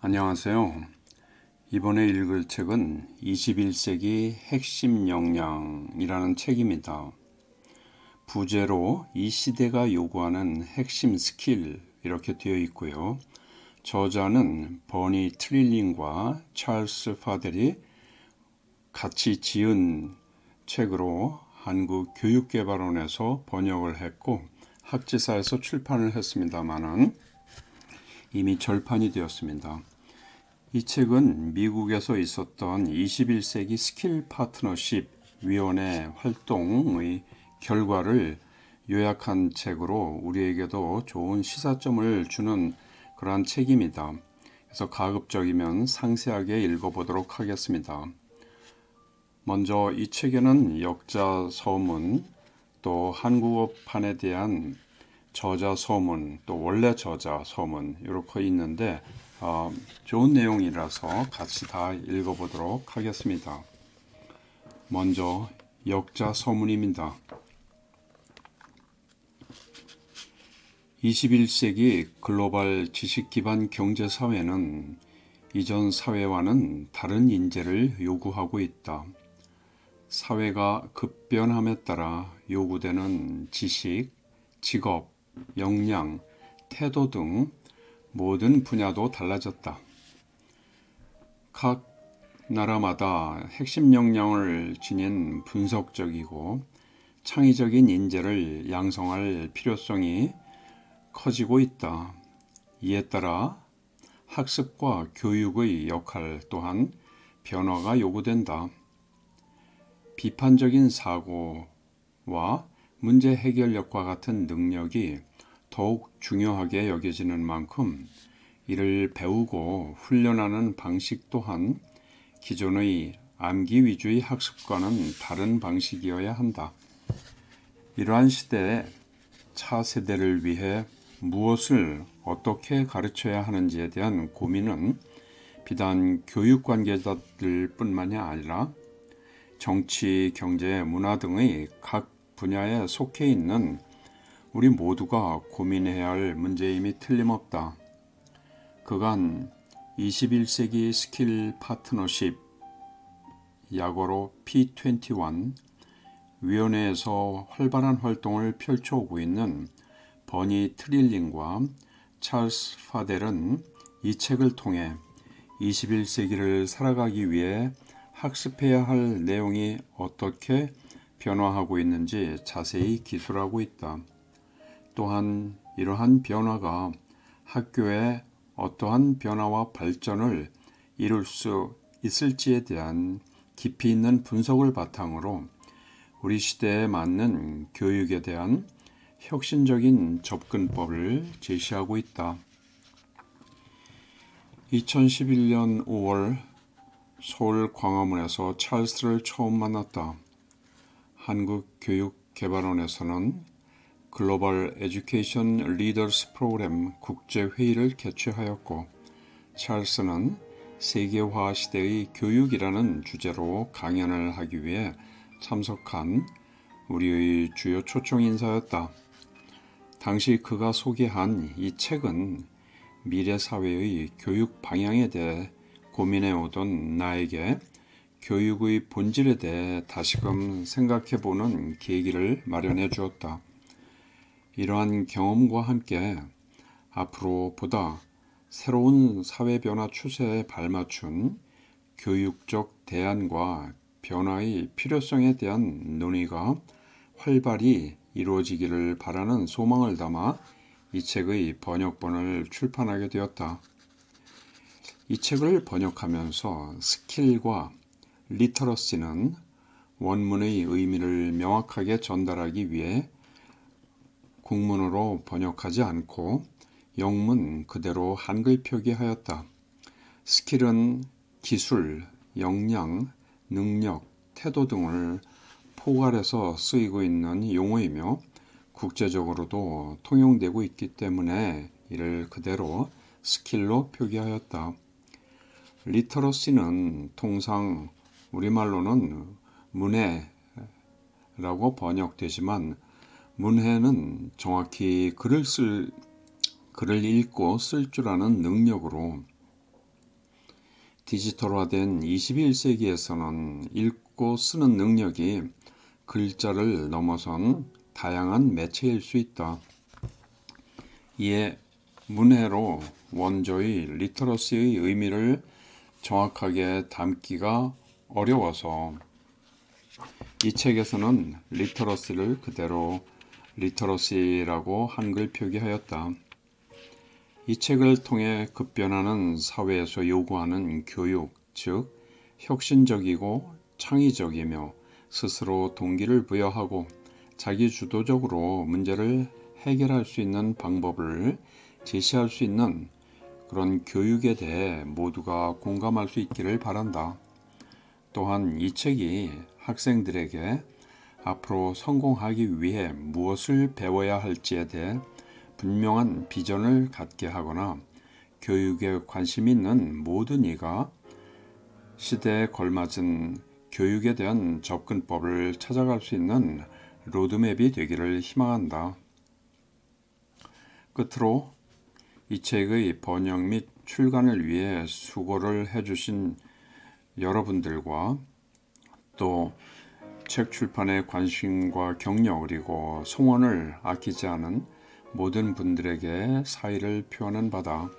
안녕하세요. 이번에 읽을 책은 21세기 핵심 역량이라는 책입니다. 부제로 이 시대가 요구하는 핵심 스킬 이렇게 되어 있고요. 저자는 버니 트릴링과 찰스 파델이 같이 지은 책으로 한국교육개발원에서 번역을 했고 학지사에서 출판을 했습니다마는 이미 절판이 되었습니다. 이 책은 미국에서 있었던 21세기 스킬 파트너십 위원회 활동의 결과를 요약한 책으로 우리에게도 좋은 시사점을 주는 그러한 책입니다. 그래서 가급적이면 상세하게 읽어보도록 하겠습니다. 먼저 이 책에는 역자 서문, 또 한국어판에 대한 저자 서문, 또 원래 저자 서문 이렇게 있는데 좋은 내용이라서 같이 다 읽어보도록 하겠습니다. 먼저 역자 서문입니다. 21세기 글로벌 지식 기반 경제 사회는 이전 사회와는 다른 인재를 요구하고 있다. 사회가 급변함에 따라 요구되는 지식, 직업, 역량, 태도 등 모든 분야도 달라졌다. 각 나라마다 핵심 역량을 지닌 분석적이고 창의적인 인재를 양성할 필요성이 커지고 있다. 이에 따라 학습과 교육의 역할 또한 변화가 요구된다. 비판적인 사고와 문제 해결력과 같은 능력이 더욱 중요하게 여겨지는 만큼 이를 배우고 훈련하는 방식 또한 기존의 암기 위주의 학습과는 다른 방식이어야 한다. 이러한 시대에 차세대를 위해 무엇을 어떻게 가르쳐야 하는지에 대한 고민은 비단 교육 관계자들 뿐만이 아니라 정치, 경제, 문화 등의 각 분야에 속해 있는 우리 모두가 고민해야 할 문제임이 틀림없다. 그간 21세기 스킬 파트너십, 약어로 P21 위원회에서 활발한 활동을 펼쳐오고 있는 버니 트릴링과 찰스 파델은 이 책을 통해 21세기를 살아가기 위해 학습해야 할 내용이 어떻게 변화하고 있는지 자세히 기술하고 있다. 또한 이러한 변화가 학교에 어떠한 변화와 발전을 이룰 수 있을지에 대한 깊이 있는 분석을 바탕으로 우리 시대에 맞는 교육에 대한 혁신적인 접근법을 제시하고 있다. 2011년 5월 서울 광화문에서 찰스를 처음 만났다. 한국교육개발원에서는 글로벌 에듀케이션 리더스 프로그램 국제회의를 개최하였고 찰스는 세계화 시대의 교육이라는 주제로 강연을 하기 위해 참석한 우리의 주요 초청 인사였다. 당시 그가 소개한 이 책은 미래 사회의 교육 방향에 대해 고민해 오던 나에게 교육의 본질에 대해 다시금 생각해보는 계기를 마련해 주었다. 이러한 경험과 함께 앞으로 보다 새로운 사회 변화 추세에 발맞춘 교육적 대안과 변화의 필요성에 대한 논의가 활발히 이루어지기를 바라는 소망을 담아 이 책의 번역본을 출판하게 되었다. 이 책을 번역하면서 스킬과 리터러시는 원문의 의미를 명확하게 전달하기 위해 국문으로 번역하지 않고 영문 그대로 한글 표기하였다. 스킬은 기술, 역량, 능력, 태도 등을 포괄해서 쓰이고 있는 용어이며 국제적으로도 통용되고 있기 때문에 이를 그대로 스킬로 표기하였다. 리터러시는 통상 우리말로는 문해라고 번역되지만 문해는 정확히 글을 읽고 쓸 줄 아는 능력으로 디지털화된 21세기에서는 읽고 쓰는 능력이 글자를 넘어선 다양한 매체일 수 있다. 이에 문해로 원조의 리터러시의 의미를 정확하게 담기가 어려워서 이 책에서는 리터러시를 그대로 리터러시라고 한글 표기하였다. 이 책을 통해 급변하는 사회에서 요구하는 교육, 즉 혁신적이고 창의적이며 스스로 동기를 부여하고 자기주도적으로 문제를 해결할 수 있는 방법을 제시할 수 있는 그런 교육에 대해 모두가 공감할 수 있기를 바란다. 또한 이 책이 학생들에게 앞으로 성공하기 위해 무엇을 배워야 할지에 대해 분명한 비전을 갖게 하거나 교육에 관심 있는 모든 이가 시대에 걸맞은 교육에 대한 접근법을 찾아갈 수 있는 로드맵이 되기를 희망한다. 끝으로 이 책의 번역 및 출간을 위해 수고를 해주신 여러분들과 또 책 출판에 관심과 격려 그리고 성원을 아끼지 않은 모든 분들에게 사의를 표하는 바다.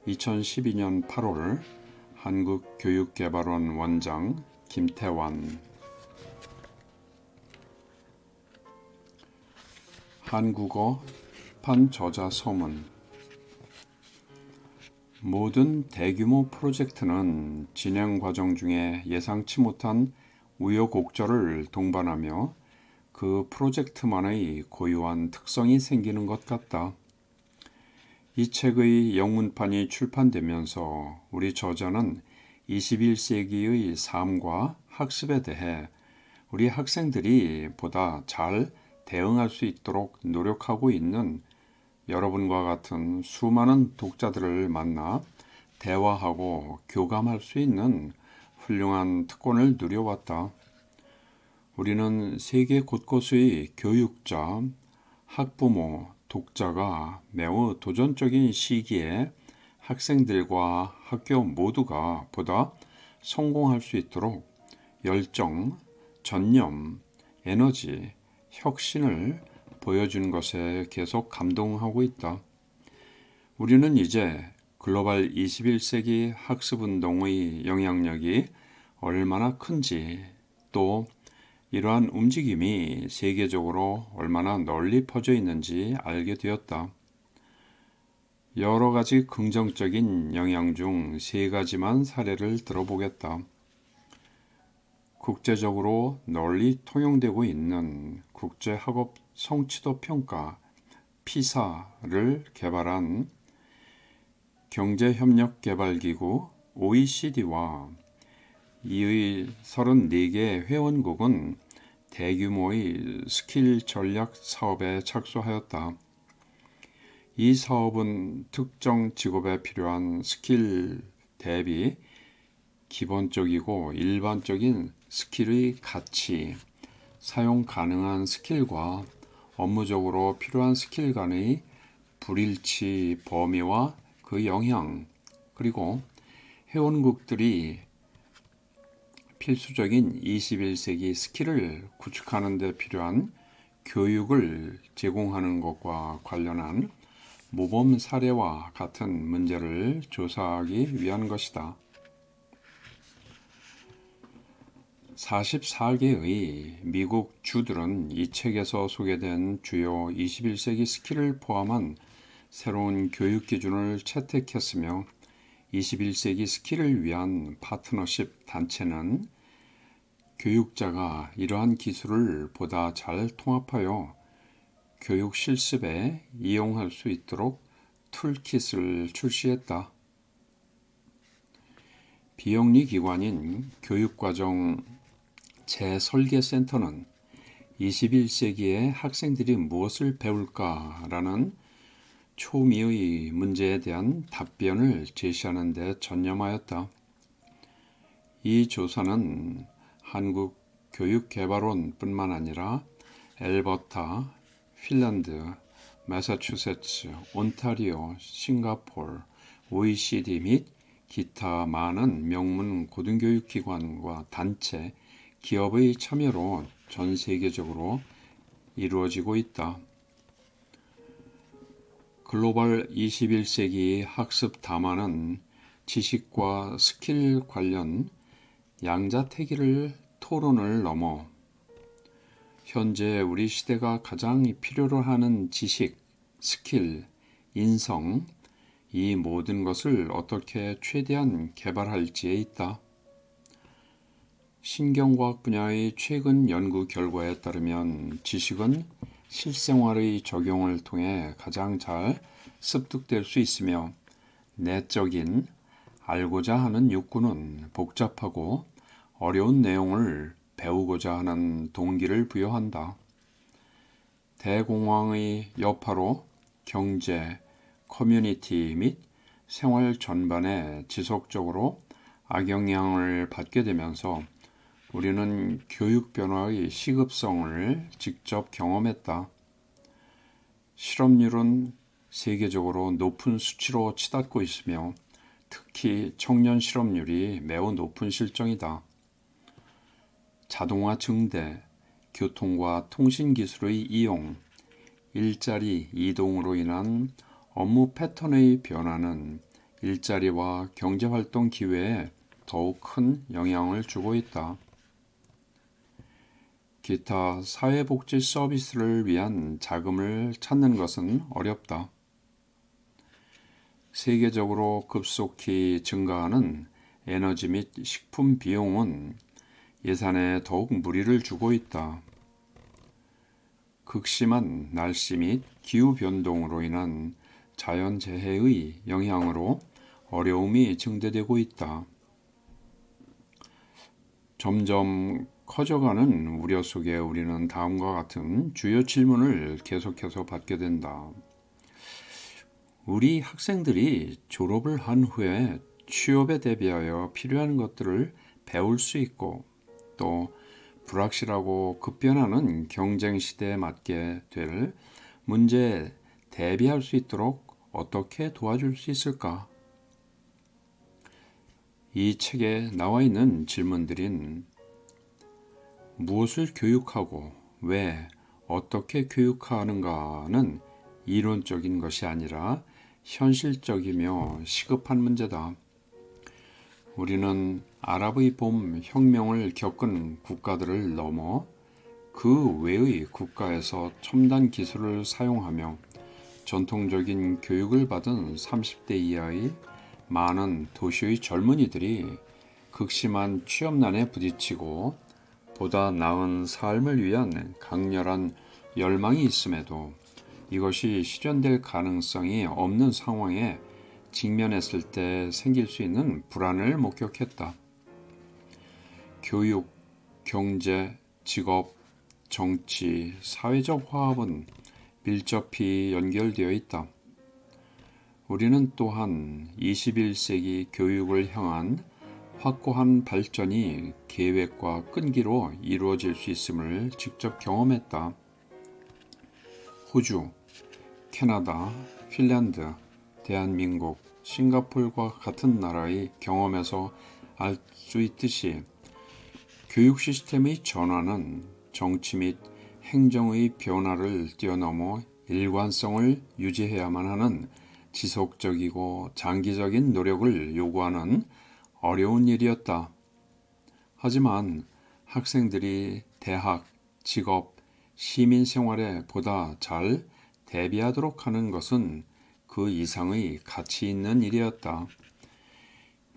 2012년 8월 한국교육개발원 원장 김태환. 한국어 판 저자 서문. 모든 대규모 프로젝트는 진행 과정 중에 예상치 못한 우여곡절을 동반하며 그 프로젝트만의 고유한 특성이 생기는 것 같다. 이 책의 영문판이 출판되면서 우리 저자는 21세기의 삶과 학습에 대해 우리 학생들이 보다 잘 대응할 수 있도록 노력하고 있는 여러분과 같은 수많은 독자들을 만나 대화하고 교감할 수 있는 훌륭한 특권을 누려왔다. 우리는 세계 곳곳의 교육자, 학부모, 독자가 매우 도전적인 시기에 학생들과 학교 모두가 보다 성공할 수 있도록 열정, 전념, 에너지, 혁신을 보여준 것에 계속 감동하고 있다. 우리는 이제 글로벌 21세기 학습운동의 영향력이 얼마나 큰지 또 이러한 움직임이 세계적으로 얼마나 널리 퍼져 있는지 알게 되었다. 여러 가지 긍정적인 영향 중 세 가지만 사례를 들어보겠다. 국제적으로 널리 통용되고 있는 국제학업 성취도 평가 피사를 개발한 경제협력개발기구 OECD와 이의 34개 회원국은 대규모의 스킬 전략 사업에 착수하였다. 이 사업은 특정 직업에 필요한 스킬 대비 기본적이고 일반적인 스킬의 가치, 사용 가능한 스킬과 업무적으로 필요한 스킬 간의 불일치 범위와 그 영향, 그리고 회원국들이 필수적인 21세기 스킬을 구축하는 데 필요한 교육을 제공하는 것과 관련한 모범 사례와 같은 문제를 조사하기 위한 것이다. 44개의 미국 주들은 이 책에서 소개된 주요 21세기 스킬을 포함한 새로운 교육 기준을 채택했으며 21세기 스킬을 위한 파트너십 단체는 교육자가 이러한 기술을 보다 잘 통합하여 교육 실습에 이용할 수 있도록 툴킷을 출시했다. 비영리 기관인 교육과정 재설계센터는 21세기에 학생들이 무엇을 배울까라는 초미의 문제에 대한 답변을 제시하는 데 전념하였다. 이 조사는 한국교육개발원뿐만 아니라 엘버타, 핀란드, 매사추세츠, 온타리오, 싱가포르, OECD 및 기타 많은 명문 고등교육기관과 단체, 기업의 참여로 전 세계적으로 이루어지고 있다. 글로벌 21세기 학습 담화는 지식과 스킬 관련 양자택일을 토론을 넘어 현재 우리 시대가 가장 필요로 하는 지식, 스킬, 인성, 이 모든 것을 어떻게 최대한 개발할지에 있다. 신경과학 분야의 최근 연구 결과에 따르면 지식은 실생활의 적용을 통해 가장 잘 습득될 수 있으며 내적인 알고자 하는 욕구는 복잡하고 어려운 내용을 배우고자 하는 동기를 부여한다. 대공황의 여파로 경제, 커뮤니티 및 생활 전반에 지속적으로 악영향을 받게 되면서 우리는 교육 변화의 시급성을 직접 경험했다. 실업률은 세계적으로 높은 수치로 치닫고 있으며 특히 청년 실업률이 매우 높은 실정이다. 자동화 증대, 교통과 통신 기술의 이용, 일자리 이동으로 인한 업무 패턴의 변화는 일자리와 경제활동 기회에 더욱 큰 영향을 주고 있다. 기타 사회복지 서비스를 위한 자금을 찾는 것은 어렵다. 세계적으로 급속히 증가하는 에너지 및 식품 비용은 예산에 더욱 무리를 주고 있다. 극심한 날씨 및 기후 변동으로 인한 자연재해의 영향으로 어려움이 증대되고 있다. 점점 커져가는 우려 속에 우리는 다음과 같은 주요 질문을 계속해서 받게 된다. 우리 학생들이 졸업을 한 후에 취업에 대비하여 필요한 것들을 배울 수 있고 또 불확실하고 급변하는 경쟁 시대에 맞게 될 문제에 대비할 수 있도록 어떻게 도와줄 수 있을까? 이 책에 나와 있는 질문들인 무엇을 교육하고 왜 어떻게 교육하는가는 이론적인 것이 아니라 현실적이며 시급한 문제다. 우리는 아랍의 봄 혁명을 겪은 국가들을 넘어 그 외의 국가에서 첨단 기술을 사용하며 전통적인 교육을 받은 30대 이하의 많은 도시의 젊은이들이 극심한 취업난에 부딪히고 보다 나은 삶을 위한 강렬한 열망이 있음에도 이것이 실현될 가능성이 없는 상황에 직면했을 때 생길 수 있는 불안을 목격했다. 교육, 경제, 직업, 정치, 사회적 화합은 밀접히 연결되어 있다. 우리는 또한 21세기 교육을 향한 확고한 발전이 계획과 끈기로 이루어질 수 있음을 직접 경험했다. 호주, 캐나다, 핀란드, 대한민국, 싱가포르와 같은 나라의 경험에서 알 수 있듯이 교육 시스템의 전환은 정치 및 행정의 변화를 뛰어넘어 일관성을 유지해야만 하는 지속적이고 장기적인 노력을 요구하는 어려운 일이었다. 하지만 학생들이 대학, 직업, 시민 생활에 보다 잘 대비하도록 하는 것은 그 이상의 가치 있는 일이었다.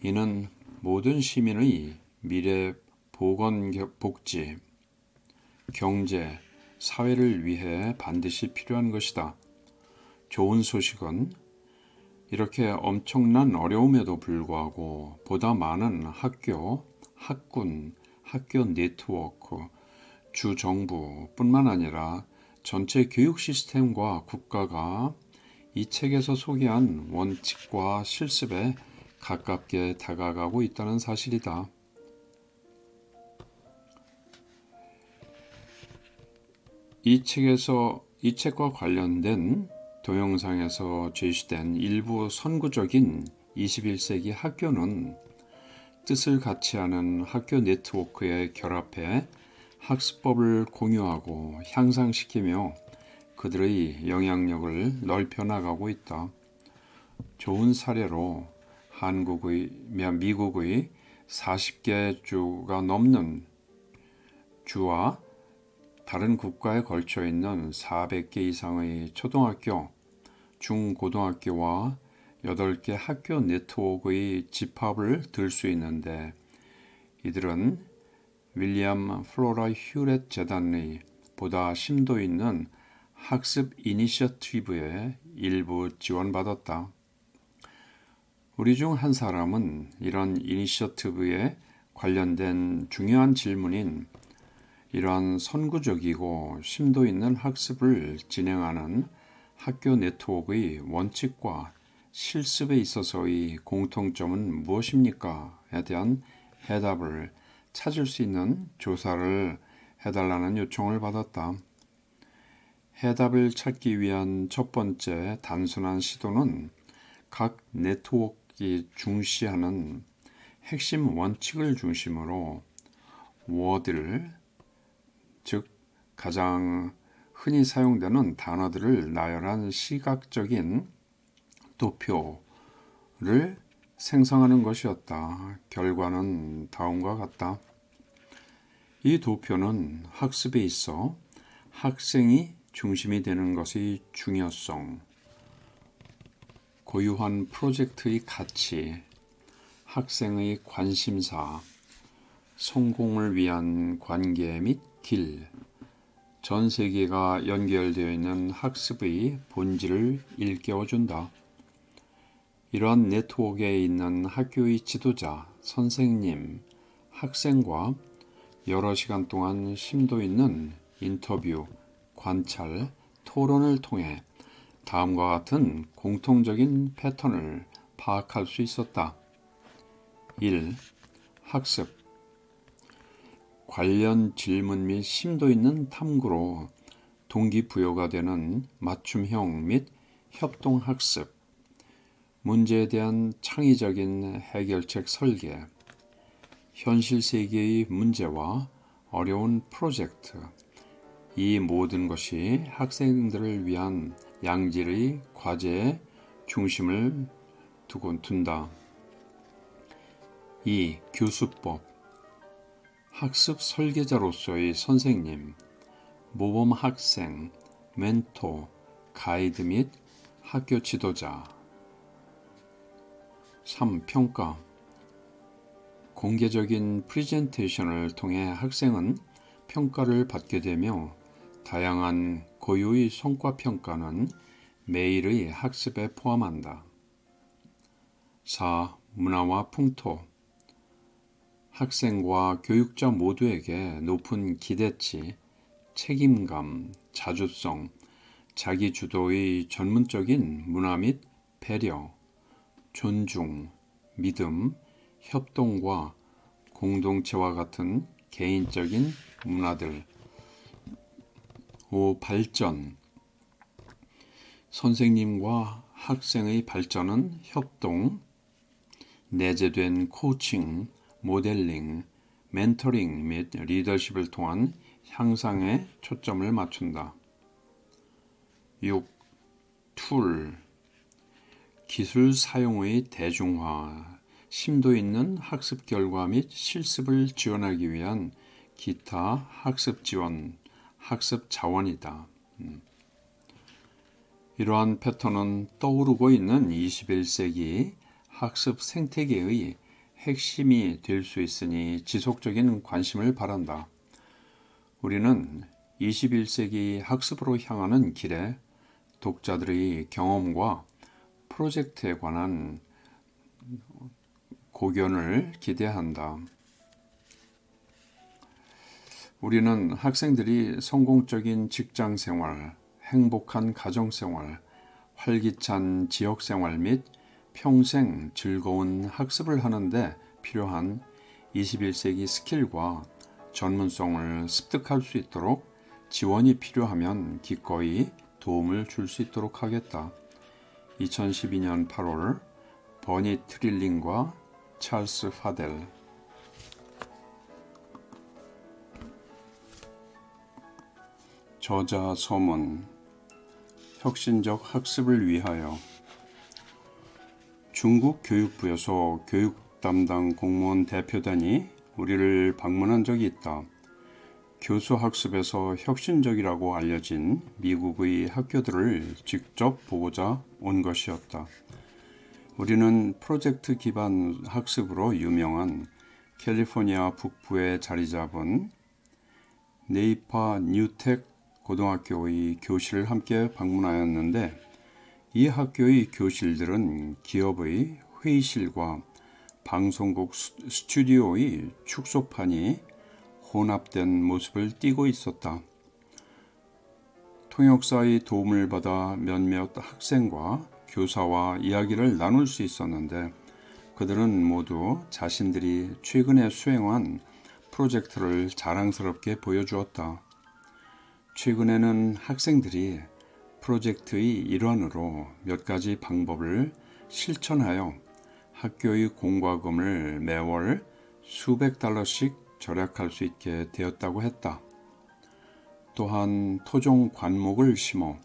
이는 모든 시민의 미래 보건복지, 경제, 사회를 위해 반드시 필요한 것이다. 좋은 소식은 이렇게 엄청난 어려움에도 불구하고 보다 많은 학교, 학군, 학교 네트워크, 주 정부뿐만 아니라 전체 교육 시스템과 국가가 이 책에서 소개한 원칙과 실습에 가깝게 다가가고 있다는 사실이다. 이 책과 관련된 동영상에서 제시된 일부 선구적인 21세기 학교는 뜻을 같이 하는 학교 네트워크에 결합해 학습법을 공유하고 향상시키며 그들의 영향력을 넓혀 나가고 있다. 좋은 사례로 미국의 40개 주가 넘는 주와 다른 국가에 걸쳐 있는 400개 이상의 초등학교, 중고등학교와 8개 학교 네트워크의 집합을 들 수 있는데 이들은 윌리엄 플로라 휴렛 재단의 보다 심도 있는 학습 이니셔티브에 일부 지원받았다. 우리 중 한 사람은 이런 이니셔티브에 관련된 중요한 질문인 이러한 선구적이고 심도 있는 학습을 진행하는 학교 네트워크의 원칙과 실습에 있어서의 공통점은 무엇입니까?에 대한 해답을 찾을 수 있는 조사를 해달라는 요청을 받았다. 해답을 찾기 위한 첫 번째 단순한 시도는 각 네트워크가 중시하는 핵심 원칙을 중심으로 워드를, 즉 가장 흔히 사용되는 단어들을 나열한 시각적인 도표를 생성하는 것이었다. 결과는 다음과 같다. 이 도표는 학습에 있어 학생이 중심이 되는 것의 중요성, 고유한 프로젝트의 가치, 학생의 관심사, 성공을 위한 관계 및 길, 전 세계가 연결되어 있는 학습의 본질을 일깨워준다. 이러한 네트워크에 있는 학교의 지도자, 선생님, 학생과 여러 시간 동안 심도 있는 인터뷰, 관찰, 토론을 통해 다음과 같은 공통적인 패턴을 파악할 수 있었다. 1. 학습. 관련 질문 및 심도 있는 탐구로 동기부여가 되는 맞춤형 및 협동학습. 문제에 대한 창의적인 해결책 설계. 현실 세계의 문제와 어려운 프로젝트. 이 모든 것이 학생들을 위한 양질의 과제에 중심을 둔다. 2. 교수법. 학습 설계자로서의 선생님, 모범 학생, 멘토, 가이드 및 학교 지도자. 3. 평가. 공개적인 프레젠테이션을 통해 학생은 평가를 받게 되며 다양한 고유의 성과 평가는 매일의 학습에 포함한다. 4. 문화와 풍토. 학생과 교육자 모두에게 높은 기대치, 책임감, 자주성, 자기주도의 전문적인 문화 및 배려, 존중, 믿음, 협동과 공동체와 같은 개인적인 문화들. 5. 발전. 선생님과 학생의 발전은 협동, 내재된 코칭, 모델링, 멘토링 및 리더십을 통한 향상에 초점을 맞춘다. 6. 툴. 기술 사용의 대중화, 심도 있는 학습 결과 및 실습을 지원하기 위한 기타 학습 지원, 학습 자원이다. 이러한 패턴은 떠오르고 있는 21세기 학습 생태계의 핵심이 될 수 있으니 지속적인 관심을 바란다. 우리는 21세기 학습으로 향하는 길에 독자들의 경험과 프로젝트에 관한 고견을 기대한다. 우리는 학생들이 성공적인 직장생활, 행복한 가정생활, 활기찬 지역생활 및 평생 즐거운 학습을 하는데 필요한 21세기 스킬과 전문성을 습득할 수 있도록 지원이 필요하면 기꺼이 도움을 줄 수 있도록 하겠다. 2012년 8월 버니 트릴링과 찰스 파델. 저자 서문. 혁신적 학습을 위하여. 중국 교육부에서 교육 담당 공무원 대표단이 우리를 방문한 적이 있다. 교수 학습에서 혁신적이라고 알려진 미국의 학교들을 직접 보고자 온 것이었다. 우리는 프로젝트 기반 학습으로 유명한 캘리포니아 북부에 자리 잡은 네이파 뉴텍 고등학교의 교실을 함께 방문하였는데, 이 학교의 교실들은 기업의 회의실과 방송국 스튜디오의 축소판이 혼합된 모습을 띠고 있었다. 통역사의 도움을 받아 몇몇 학생과 교사와 이야기를 나눌 수 있었는데, 그들은 모두 자신들이 최근에 수행한 프로젝트를 자랑스럽게 보여주었다. 최근에는 학생들이 프로젝트의 일환으로 몇 가지 방법을 실천하여 학교의 공과금을 매월 수백 달러씩 절약할 수 있게 되었다고 했다. 또한 토종 관목을 심어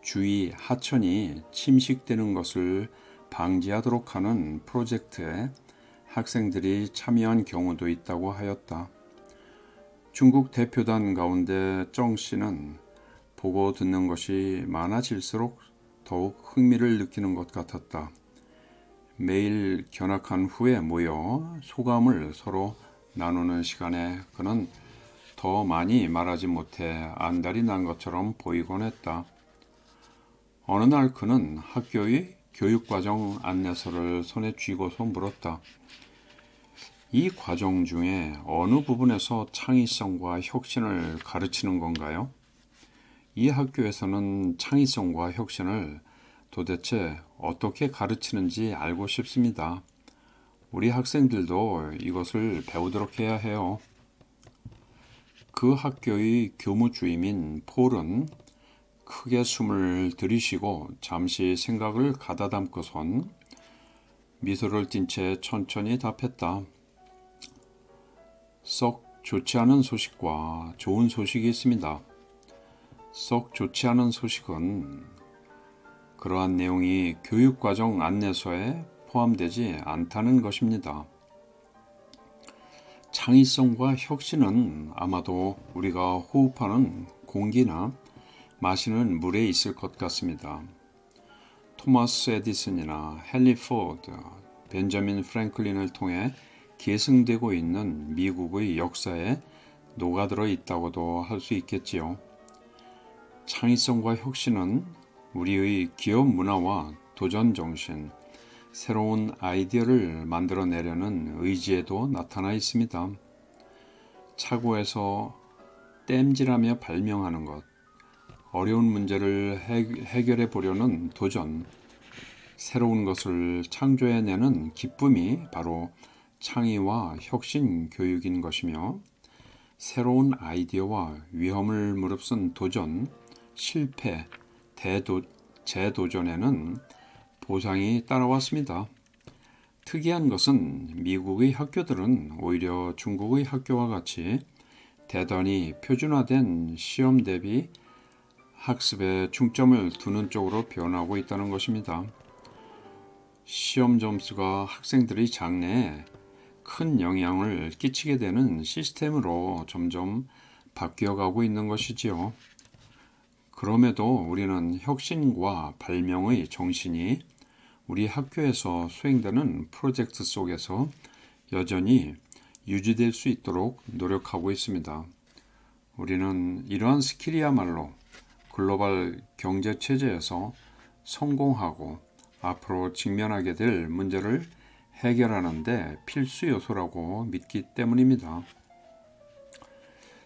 주위 하천이 침식되는 것을 방지하도록 하는 프로젝트에 학생들이 참여한 경우도 있다고 하였다. 중국 대표단 가운데 정 씨는 보고 듣는 것이 많아질수록 더욱 흥미를 느끼는 것 같았다. 매일 견학한 후에 모여 소감을 서로 나누는 시간에 그는 더 많이 말하지 못해 안달이 난 것처럼 보이곤 했다. 어느 날 그는 학교의 교육과정 안내서를 손에 쥐고서 물었다. 이 과정 중에 어느 부분에서 창의성과 혁신을 가르치는 건가요? 이 학교에서는 창의성과 혁신을 도대체 어떻게 가르치는지 알고 싶습니다. 우리 학생들도 이것을 배우도록 해야 해요. 그 학교의 교무주임인 폴은 크게 숨을 들이쉬고 잠시 생각을 가다듬고선 미소를 띤 채 천천히 답했다. 썩 좋지 않은 소식과 좋은 소식이 있습니다. 썩 좋지 않은 소식은 그러한 내용이 교육과정 안내서에 포함되지 않다는 것입니다. 창의성과 혁신은 아마도 우리가 호흡하는 공기나 마시는 물에 있을 것 같습니다. 토마스 에디슨이나 헨리 포드, 벤자민 프랭클린을 통해 계승되고 있는 미국의 역사에 녹아들어 있다고도 할 수 있겠지요. 창의성과 혁신은 우리의 기업 문화와 도전 정신, 새로운 아이디어를 만들어내려는 의지에도 나타나 있습니다. 차고에서 땜질하며 발명하는 것, 어려운 문제를 해결해 보려는 도전, 새로운 것을 창조해내는 기쁨이 바로 창의와 혁신 교육인 것이며, 새로운 아이디어와 위험을 무릅쓴 도전, 실패, 재도전에는 보상이 따라왔습니다. 특이한 것은 미국의 학교들은 오히려 중국의 학교와 같이 대단히 표준화된 시험 대비 학습에 중점을 두는 쪽으로 변하고 있다는 것입니다. 시험 점수가 학생들의 장래에 큰 영향을 끼치게 되는 시스템으로 점점 바뀌어가고 있는 것이지요. 그럼에도 우리는 혁신과 발명의 정신이 우리 학교에서 수행되는 프로젝트 속에서 여전히 유지될 수 있도록 노력하고 있습니다. 우리는 이러한 스킬이야말로 글로벌 경제 체제에서 성공하고 앞으로 직면하게 될 문제를 해결하는 데 필수 요소라고 믿기 때문입니다.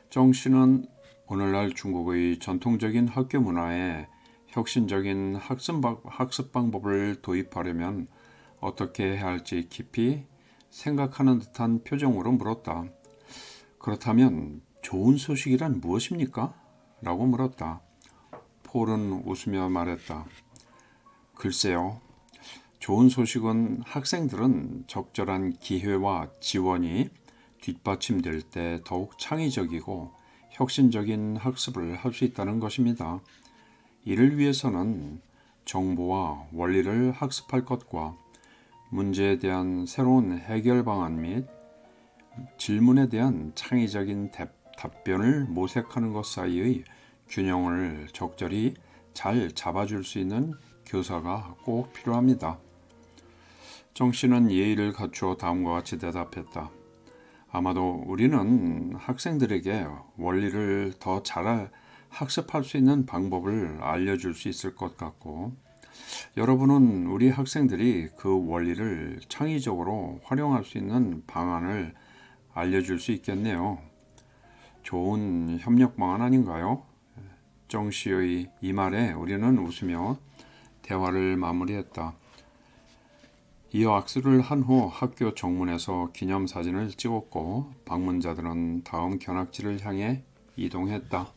정 씨는 오늘날 중국의 전통적인 학교 문화에 혁신적인 학습 방법을 도입하려면 어떻게 해야 할지 깊이 생각하는 듯한 표정으로 물었다. 그렇다면 좋은 소식이란 무엇입니까? 라고 물었다. 폴은 웃으며 말했다. 글쎄요. 좋은 소식은 학생들은 적절한 기회와 지원이 뒷받침될 때 더욱 창의적이고 혁신적인 학습을 할 수 있다는 것입니다. 이를 위해서는 정보와 원리를 학습할 것과 문제에 대한 새로운 해결 방안 및 질문에 대한 창의적인 답변을 모색하는 것 사이의 균형을 적절히 잘 잡아줄 수 있는 교사가 꼭 필요합니다. 정 씨는 예의를 갖추어 다음과 같이 대답했다. 아마도 우리는 학생들에게 원리를 더 잘 학습할 수 있는 방법을 알려줄 수 있을 것 같고, 여러분은 우리 학생들이 그 원리를 창의적으로 활용할 수 있는 방안을 알려줄 수 있겠네요. 좋은 협력 방안 아닌가요? 정 씨의 이 말에 우리는 웃으며 대화를 마무리했다. 이어 악수를 한 후 학교 정문에서 기념사진을 찍었고 방문자들은 다음 견학지를 향해 이동했다.